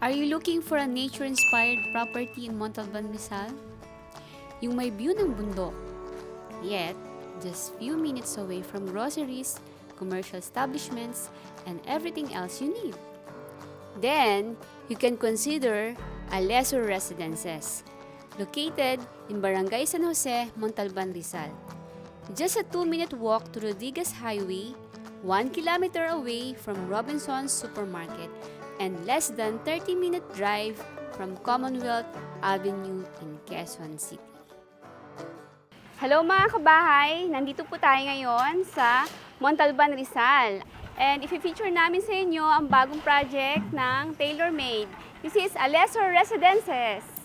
Are you looking for a nature-inspired property in Montalban, Rizal? Yung may view ng bundok, yet just few minutes away from groceries, commercial establishments, and everything else you need. Then, you can consider Alesso Residences, located in Barangay San Jose, Montalban, Rizal. Just a 2-minute walk to Rodriguez Highway, 1 kilometer away from Robinson's Supermarket, and less than 30-minute drive from Commonwealth Avenue in Quezon City. Hello mga kabahay! Nandito po tayo ngayon sa Montalban, Rizal. And i-feature namin sa inyo ang bagong project ng tailor-made. This is Alesso Residences.